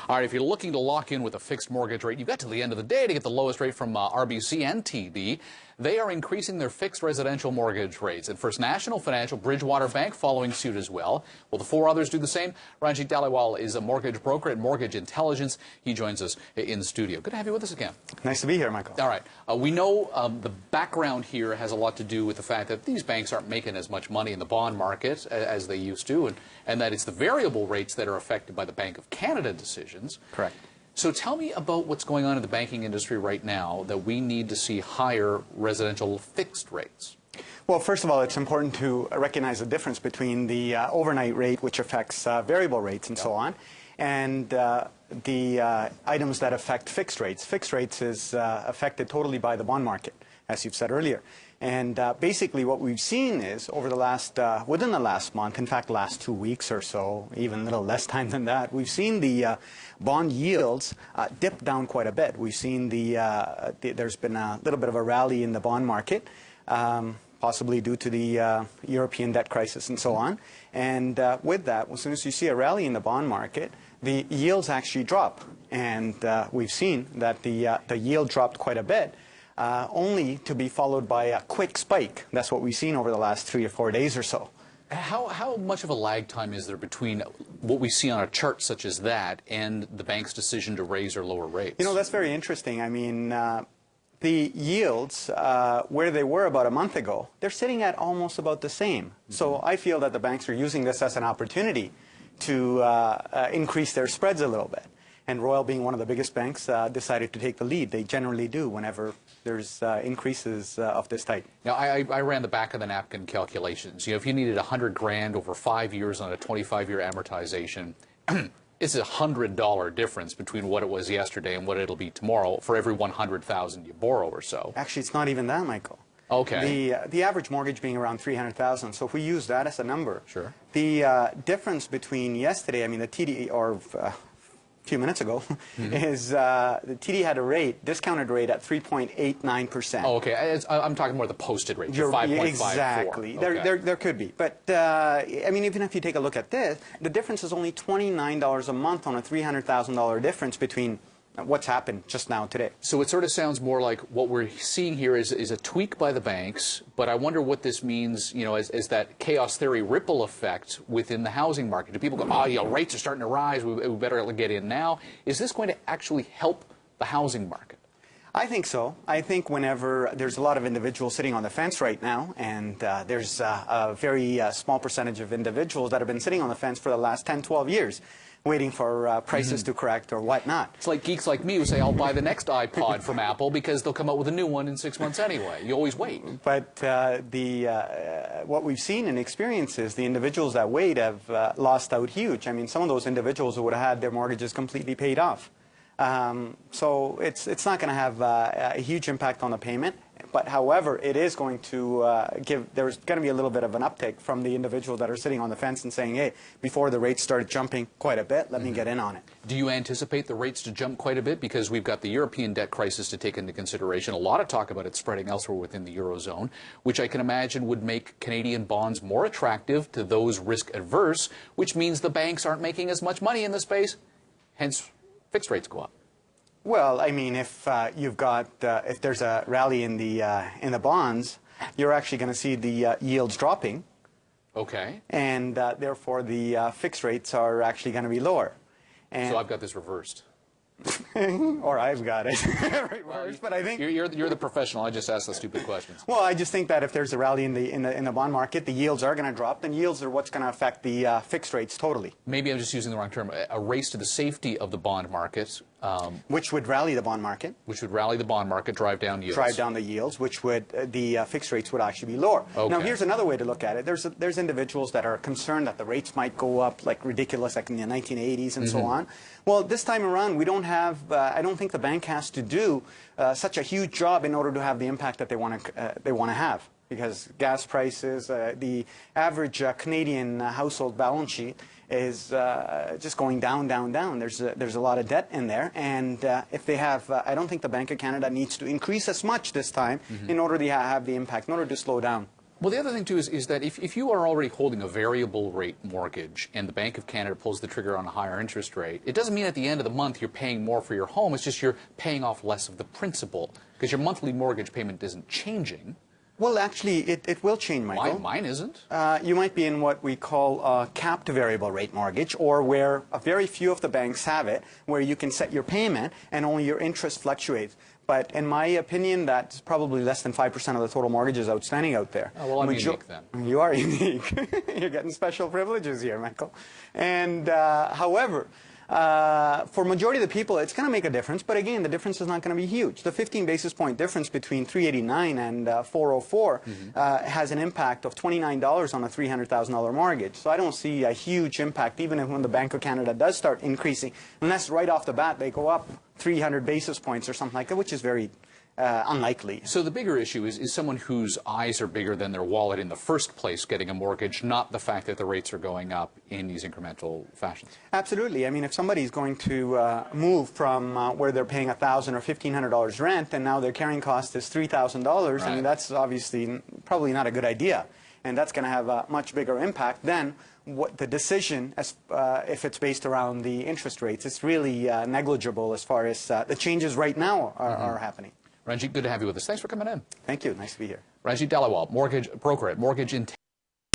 All right, if you're looking to lock in with a fixed mortgage rate, you've got till the end of the day to get the lowest rate from RBC and TD. They are increasing their fixed residential mortgage rates. And First National Financial, Bridgewater Bank following suit as well. Will the four others do the same? Ranjit Dhaliwal is a mortgage broker at Mortgage Intelligence. He joins us in the studio. Good to have you with us again. Nice to be here, Michael. All right. We know the background here has a lot to do with the fact that these banks aren't making as much money in the bond market as they used to, and that it's the variable rates that are affected by the Bank of Canada decisions. Correct. So tell me about what's going on in the banking industry right now that we need to see higher residential fixed rates. Well, first of all, it's important to recognize the difference between the overnight rate, which affects variable rates and so on, and the items that affect fixed rates. Fixed rates is affected totally by the bond market, as you've said earlier. And basically what we've seen is over the last, within the last month, in fact last 2 weeks or so, even a little less time than that, we've seen the bond yields dip down quite a bit. We've seen there's been a little bit of a rally in the bond market, possibly due to the European debt crisis and so on. And with that, as soon as you see a rally in the bond market, the yields actually drop. And we've seen that the yield dropped quite a bit. Only to be followed by a quick spike. That's what we've seen over the last 3 or 4 days or so. How much of a lag time is there between what we see on a chart such as that and the bank's decision to raise or lower rates? You know, that's very interesting. I mean, the yields, where they were about a month ago, they're sitting at almost about the same. Mm-hmm. So I feel that the banks are using this as an opportunity to increase their spreads a little bit. And Royal, being one of the biggest banks, decided to take the lead. They generally do whenever there's increases of this type. Now, I ran the back of the napkin calculations. You know, if you needed $100,000 over 5 years on a 25-year amortization, it's $100 difference between what it was yesterday and what it'll be tomorrow for every $100,000 you borrow or so. Actually, it's not even that, Michael. Okay. The average mortgage being around $300,000. So if we use that as a number, sure. The difference between yesterday, I mean, the TD or few minutes ago, mm-hmm. is the TD had a rate, discounted rate at 3.89%. Oh, okay. I'm talking more the posted rate, 5.54. Exactly. Okay. There could be. But, I mean, even if you take a look at this, the difference is only $29 a month on a $300,000 difference between what's happened just now today. So it sort of sounds more like what we're seeing here is a tweak by the banks, but I wonder what this means, you know, as that chaos theory ripple effect within the housing market. Do people go, oh, you know, rates are starting to rise, we better get in now? Is this going to actually help the housing market? I think so. I think whenever there's a lot of individuals sitting on the fence right now, and there's a very small percentage of individuals that have been sitting on the fence for the last 10, 12 years, waiting for prices mm-hmm. to correct or whatnot. It's like geeks like me who say, I'll buy the next iPod from Apple because they'll come out with a new one in 6 months anyway. You always wait. But what we've seen and experienced is the individuals that wait have lost out huge. I mean, some of those individuals who would have had their mortgages completely paid off. So it's not going to have a huge impact on the payment. But however, it is going to there's going to be a little bit of an uptick from the individuals that are sitting on the fence and saying, hey, before the rates started jumping quite a bit, let me get in on it. Do you anticipate the rates to jump quite a bit? Because we've got the European debt crisis to take into consideration. A lot of talk about it spreading elsewhere within the Eurozone, which I can imagine would make Canadian bonds more attractive to those risk adverse, which means the banks aren't making as much money in the space, hence fixed rates go up. Well, I mean, if you've got if there's a rally in the bonds, you're actually going to see the yields dropping. Okay. And therefore, the fixed rates are actually going to be lower. And so I've got this reversed. Or I've got it reversed, but I think you're the professional. I just ask the stupid questions. Well, I just think that if there's a rally in the bond market, the yields are going to drop. Then yields are what's going to affect the fixed rates totally. Maybe I'm just using the wrong term. A race to the safety of the bond market. Which would rally the bond market. Which would rally the bond market, drive down yields. Drive down the yields, which would, the fixed rates would actually be lower. Okay. Now, here's another way to look at it. There's individuals that are concerned that the rates might go up like ridiculous, like in the 1980s and so on. Well, this time around, we don't have, I don't think the bank has to do such a huge job in order to have the impact that they want to have. Because gas prices, the average Canadian household balance sheet is just going down, down, down. There's a lot of debt in there, and if they have, I don't think the Bank of Canada needs to increase as much this time in order to have the impact, in order to slow down Well, the other thing, too, is that if you are already holding a variable rate mortgage and the Bank of Canada pulls the trigger on a higher interest rate, it doesn't mean at the end of the month you're paying more for your home. It's just you're paying off less of the principal because your monthly mortgage payment isn't changing. Well, actually, it will change, Michael. Mine isn't. You might be in what we call a capped variable rate mortgage, or where a very few of the banks have it, where you can set your payment and only your interest fluctuates. But in my opinion, that's probably less than 5% of the total mortgages outstanding out there. Oh, well, I'm unique then. You are unique. You're getting special privileges here, Michael. And however, for majority of the people, it's going to make a difference. But again, the difference is not going to be huge. The 15 basis point difference between 389 and 404 has an impact of $29 on a $300,000 mortgage. So I don't see a huge impact, even when the Bank of Canada does start increasing, unless right off the bat they go up 300 basis points or something like that, which is very unlikely. So the bigger issue is someone whose eyes are bigger than their wallet in the first place getting a mortgage, not the fact that the rates are going up in these incremental fashions. Absolutely. I mean, if somebody's going to move from where they're paying $1,000 or $1,500 rent and now their carrying cost is $3,000, right. I mean, that's obviously probably not a good idea. And that's going to have a much bigger impact than what the decision, if it's based around the interest rates. It's really negligible as far as the changes right now are happening. Ranjit, good to have you with us. Thanks for coming in. Thank you. Nice to be here. Ranjit Dalawal, mortgage broker at Mortgage Intelligence.